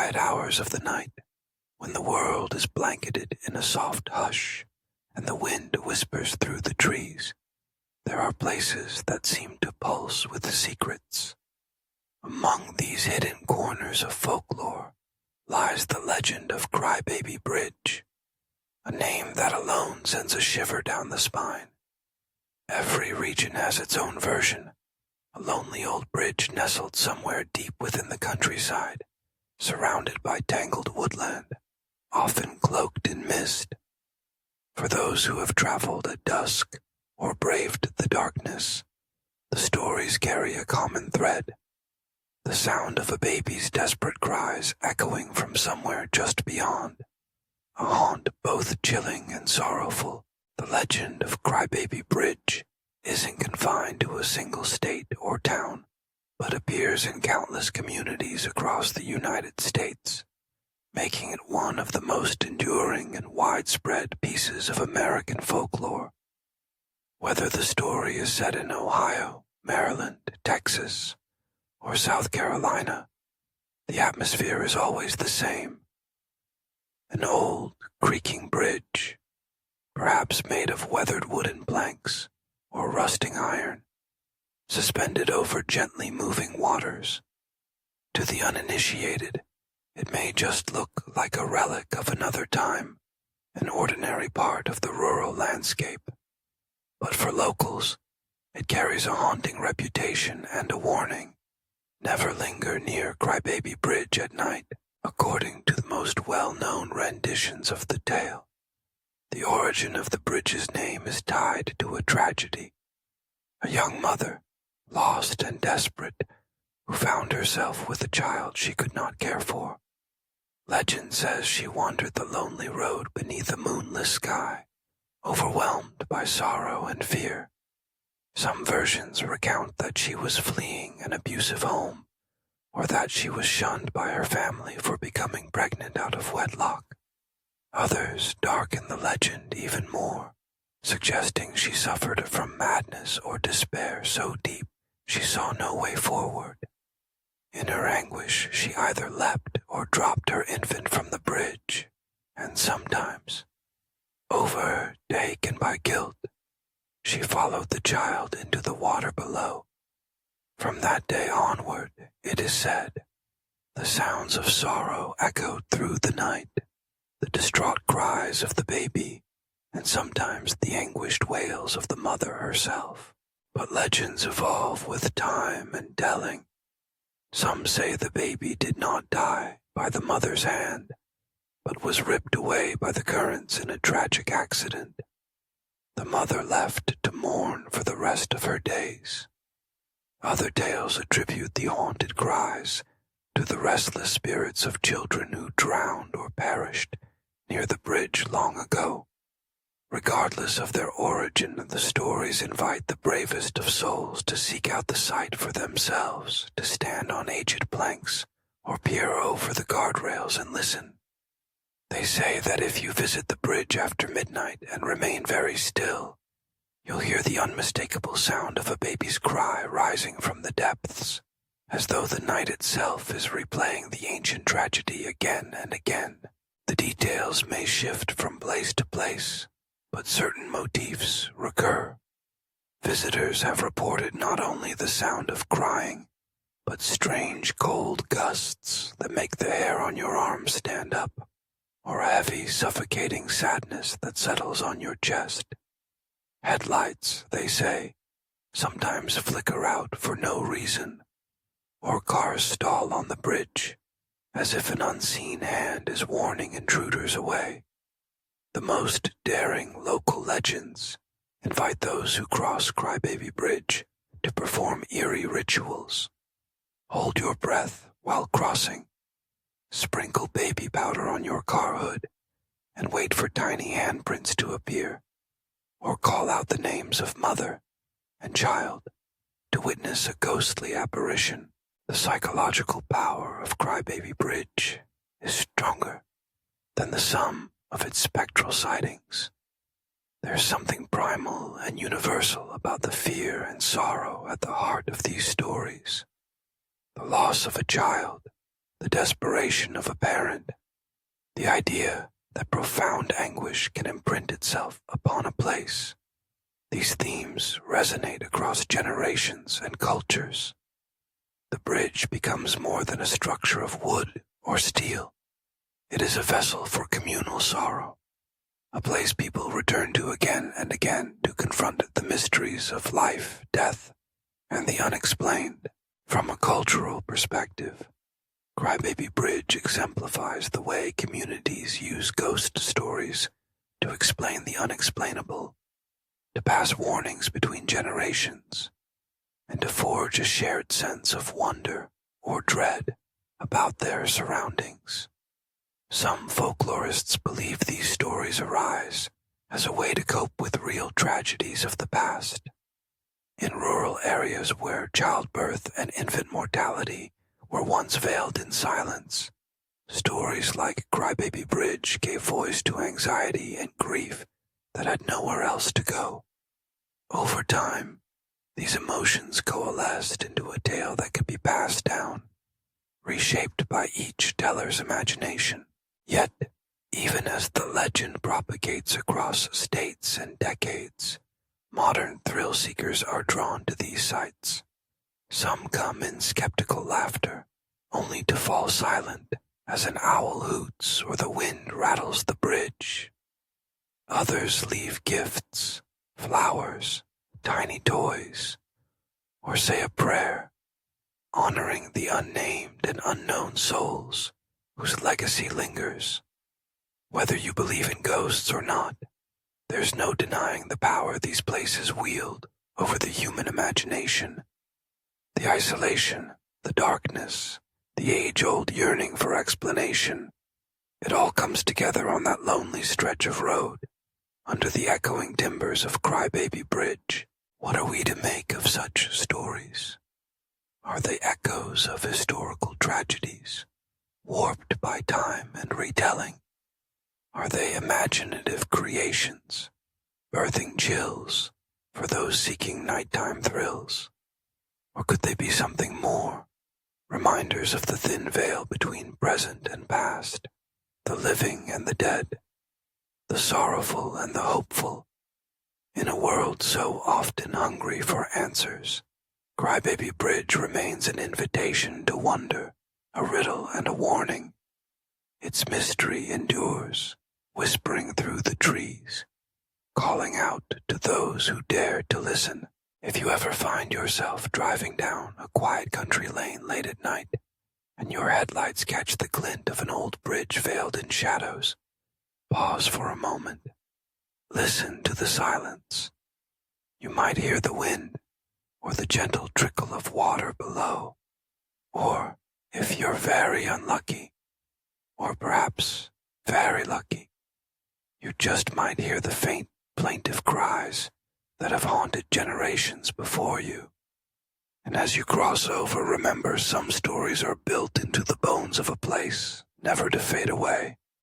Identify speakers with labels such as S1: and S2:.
S1: quiet hours of the night, when the world is blanketed in a soft hush and the wind whispers through the trees, there are places that seem to pulse with secrets. Among these hidden corners of folklore lies the legend of Crybaby Bridge, a name that alone sends a shiver down the spine. Every region has its own version, a lonely old bridge nestled somewhere deep within the countryside, surrounded by tangled woodland, often cloaked in mist. For those who have traveled at dusk or braved the darkness, the stories carry a common thread. The sound of a baby's desperate cries echoing from somewhere just beyond, a haunt both chilling and sorrowful. The legend of Crybaby Bridge isn't confined to a single state or town, but appears in countless communities across the United States, making it one of the most enduring and widespread pieces of American folklore. Whether the story is set in Ohio, Maryland, Texas, or South Carolina, the atmosphere is always the same. An old, creaking bridge, perhaps made of weathered wooden planks or rusting iron, suspended over gently moving waters. To the uninitiated, it may just look like a relic of another time, an ordinary part of the rural landscape. But for locals, it carries a haunting reputation and a warning. Never linger near Crybaby Bridge at night, according to the most well-known renditions of the tale. The origin of the bridge's name is tied to a tragedy. A young mother, lost and desperate, who found herself with a child she could not care for. Legend says she wandered the lonely road beneath a moonless sky, overwhelmed by sorrow and fear. Some versions recount that she was fleeing an abusive home, or that she was shunned by her family for becoming pregnant out of wedlock. Others darken the legend even more, suggesting she suffered from madness or despair so deep she saw no way forward. In her anguish, she either leapt or dropped her infant from the bridge, and sometimes, overtaken by guilt, she followed the child into the water below. From that day onward, it is said, the sounds of sorrow echoed through the night, the distraught cries of the baby, and sometimes the anguished wails of the mother herself. But legends evolve with time and telling. Some say the baby did not die by the mother's hand, but was ripped away by the currents in a tragic accident. The mother left to mourn for the rest of her days. Other tales attribute the haunted cries to the restless spirits of children who drowned or perished near the bridge long ago. Regardless of their origin, the stories invite the bravest of souls to seek out the site for themselves, to stand on aged planks or peer over the guardrails and listen. They say that if you visit the bridge after midnight and remain very still, you'll hear the unmistakable sound of a baby's cry rising from the depths, as though the night itself is replaying the ancient tragedy again and again. The details may shift from place to place, but certain motifs recur. Visitors have reported not only the sound of crying, but strange cold gusts that make the hair on your arms stand up, or a heavy, suffocating sadness that settles on your chest. Headlights, they say, sometimes flicker out for no reason, or cars stall on the bridge, as if an unseen hand is warning intruders away. The most daring local legends invite those who cross Crybaby Bridge to perform eerie rituals. Hold your breath while crossing. Sprinkle baby powder on your car hood and wait for tiny handprints to appear, or call out the names of mother and child to witness a ghostly apparition. The psychological power of Crybaby Bridge is stronger than the sum of its spectral sightings. There's something primal and universal about the fear and sorrow at the heart of these stories. The loss of a child, the desperation of a parent, the idea that profound anguish can imprint itself upon a place. These themes resonate across generations and cultures. The bridge becomes more than a structure of wood or steel. It is a vessel for communal sorrow, a place people return to again and again to confront the mysteries of life, death, and the unexplained. From a cultural perspective, Crybaby Bridge exemplifies the way communities use ghost stories to explain the unexplainable, to pass warnings between generations, and to forge a shared sense of wonder or dread about their surroundings. Some folklorists believe these stories arise as a way to cope with real tragedies of the past. In rural areas where childbirth and infant mortality were once veiled in silence, stories like Crybaby Bridge gave voice to anxiety and grief that had nowhere else to go. Over time, these emotions coalesced into a tale that could be passed down, reshaped by each teller's imagination. Yet, even as the legend propagates across states and decades, modern thrill-seekers are drawn to these sites. Some come in skeptical laughter, only to fall silent as an owl hoots or the wind rattles the bridge. Others leave gifts, flowers, tiny toys, or say a prayer, honoring the unnamed and unknown souls whose legacy lingers. Whether you believe in ghosts or not, there's no denying the power these places wield over the human imagination. The isolation, the darkness, the age-old yearning for explanation, it all comes together on that lonely stretch of road, under the echoing timbers of Crybaby Bridge. What are we to make of such stories? Are they echoes of historical tragedies, warped by time and retelling? Are they imaginative creations, birthing chills for those seeking nighttime thrills? Or could they be something more, reminders of the thin veil between present and past, the living and the dead, the sorrowful and the hopeful? In a world so often hungry for answers, Crybaby Bridge remains an invitation to wonder, a riddle and a warning. Its mystery endures, whispering through the trees, calling out to those who dare to listen. If you ever find yourself driving down a quiet country lane late at night, and your headlights catch the glint of an old bridge veiled in shadows, pause for a moment. Listen to the silence. You might hear the wind, or the gentle trickle of water below. Or, if you're very unlucky, or perhaps very lucky, you just might hear the faint, plaintive cries that have haunted generations before you. And as you cross over, remember some stories are built into the bones of a place, never to fade away.